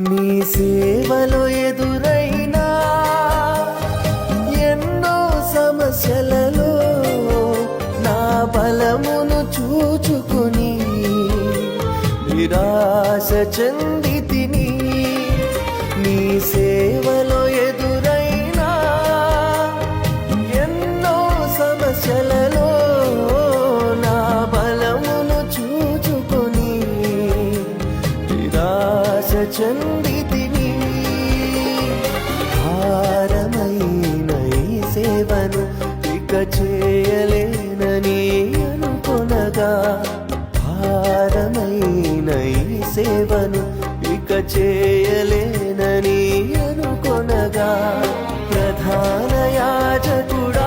నీ సేవలో ఎదురైనా ఎన్నో సమస్యలలో నా బలమును చూచుకుని నిరాశ చెందితిని. నీ సేవలో ఎదురైనా ఎన్నో సమస్యలలో నా బలమును చూచుకుని నిరాశ చెందితిని. భారమైన ఈ సేవను ఇక చేయలేనని అనుకొనగా, భారమైన ఈ సేవను ఇక చేయలేనని అనుకొనగా, ప్రధాన యాజకుడా